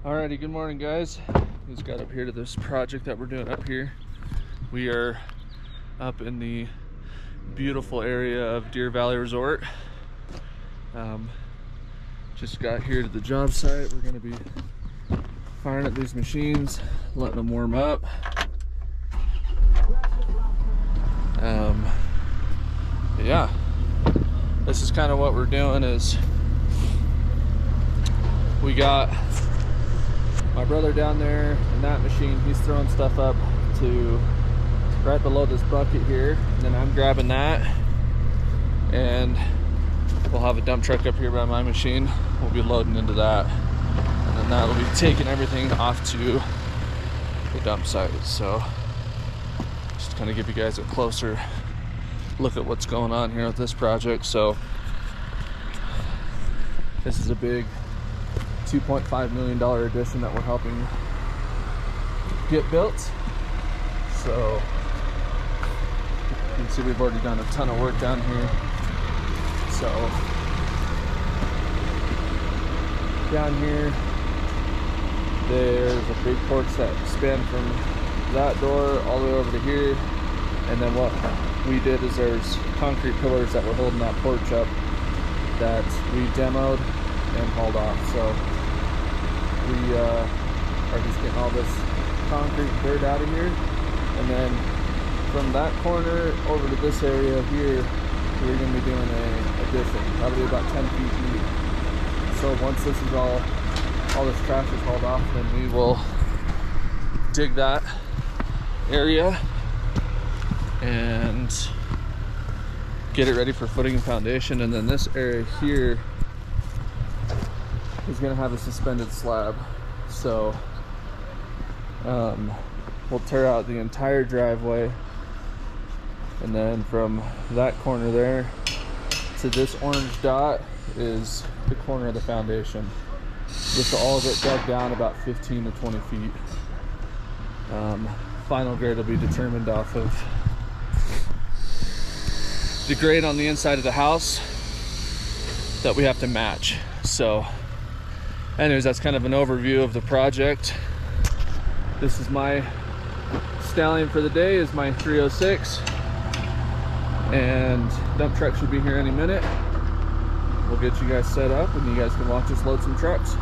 Alrighty, good morning guys. Just got up here to this project that we're doing up here. We are up in the beautiful area of Deer Valley Resort. Just got here to the job site. We're going to be firing up these machines, letting them warm up. Yeah, this is kind of what we're doing. Is we got my brother down there in that machine. He's throwing stuff up to right below this bucket here, and then I'm grabbing that, and we'll have a dump truck up here by my machine. We'll be loading into that, and then that'll be taking everything off to the dump site. So just kind of give you guys a closer look at what's going on here with this project. So this is a big $2.5 million addition that we're helping get built. So you can see we've already done a ton of work down here. So down here there's a big porch that spans from that door all the way over to here, and then what we did is there's concrete pillars that were holding that porch up that we demoed and hauled off. So we are just getting all this concrete dirt out of here, and then from that corner over to this area here, we're going to be doing an addition, probably about 10 feet deep. So once this is all this trash is hauled off, then we will dig that area and get it ready for footing and foundation. And then this area here is going to have a suspended slab. So we'll tear out the entire driveway, and then from that corner there to this orange dot is the corner of the foundation. This will all get dug down about 15 to 20 feet. Final grade will be determined off of the grade on the inside of the house that we have to match. So anyways, that's kind of an overview of the project. This is my stallion for the day, is my 306, and dump truck should be here any minute. We'll get you guys set up and you guys can watch us load some trucks.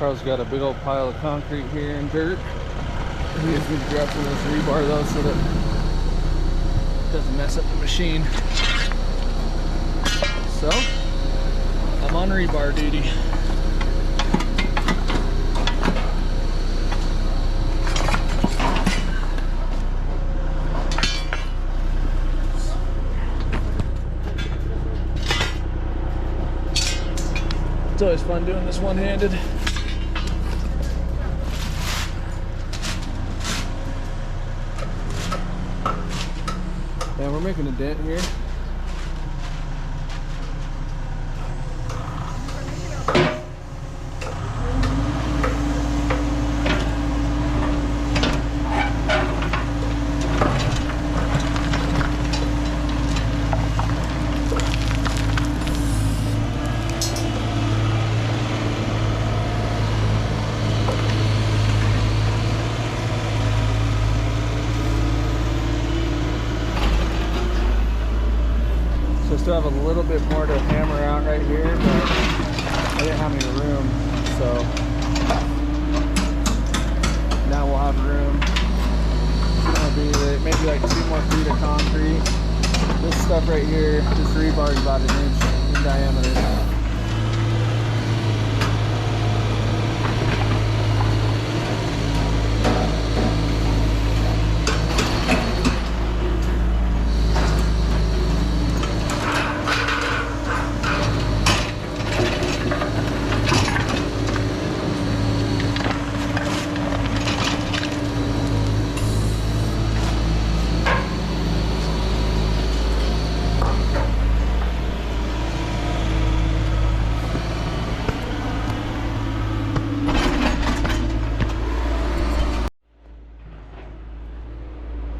Carl's got a big old pile of concrete here and dirt. He needs me to grab some of this rebar though so that it doesn't mess up the machine. So, I'm on rebar duty. It's always fun doing this one-handed. And we're making a dent here. supposed to have a little bit more to hammer out right here, but I didn't have any room, so now we'll have room. It's gonna be maybe like 2 more feet of concrete. This stuff right here, this rebar is about 1 inch in diameter.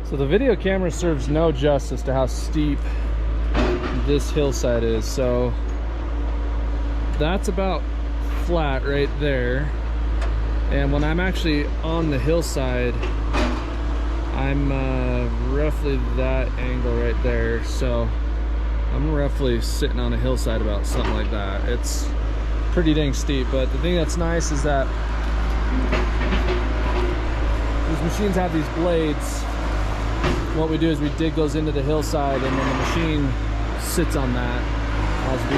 So the video camera serves no justice to how steep this hillside is. So that's about flat right there. And when I'm actually on the hillside, I'm roughly that angle right there. So I'm roughly sitting on a hillside about something like that. It's pretty dang steep, but the thing that's nice is that these machines have these blades. What we do is we dig those into the hillside, and then the machine sits on that as we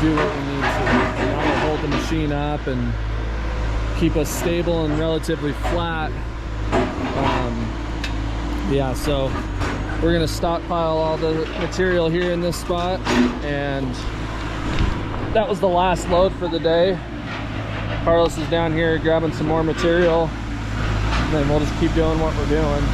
do what we need to. And that'll hold the machine up and keep us stable and relatively flat. Yeah, so we're gonna stockpile all the material here in this spot, and that was the last load for the day. Carlos is down here grabbing some more material, and then we'll just keep doing what we're doing.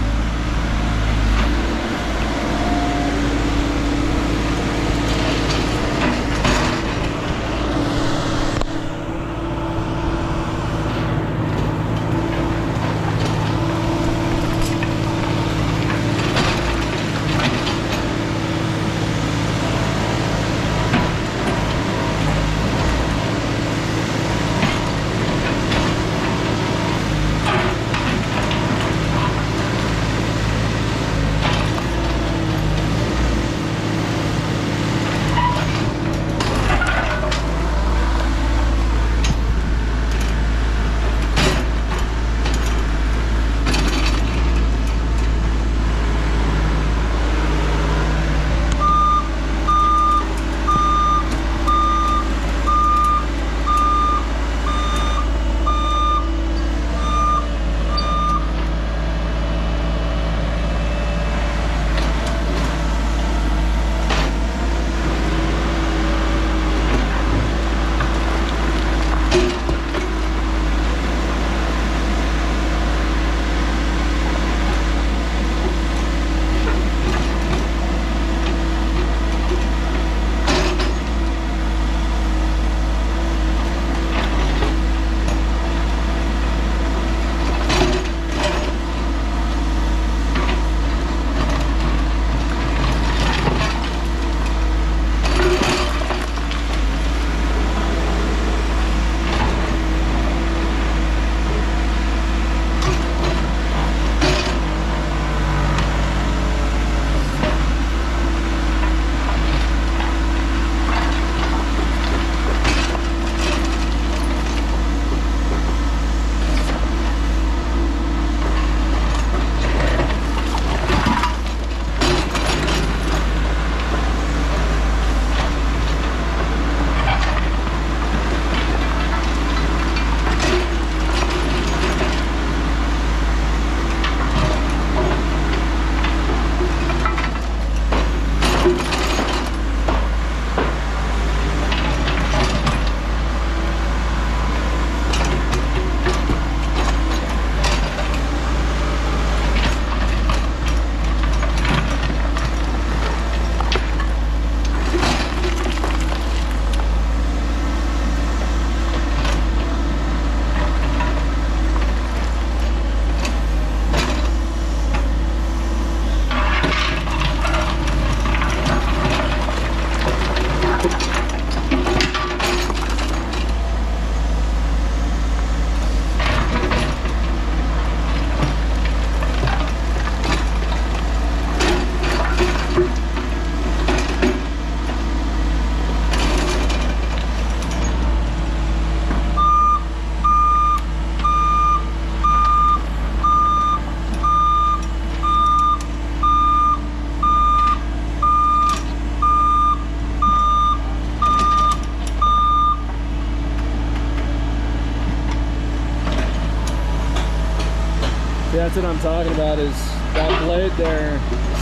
That's what I'm talking about, is that blade there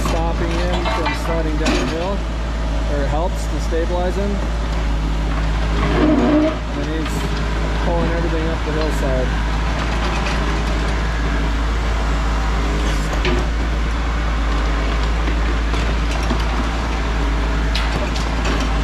stopping him from sliding down the hill, or helps to stabilize him.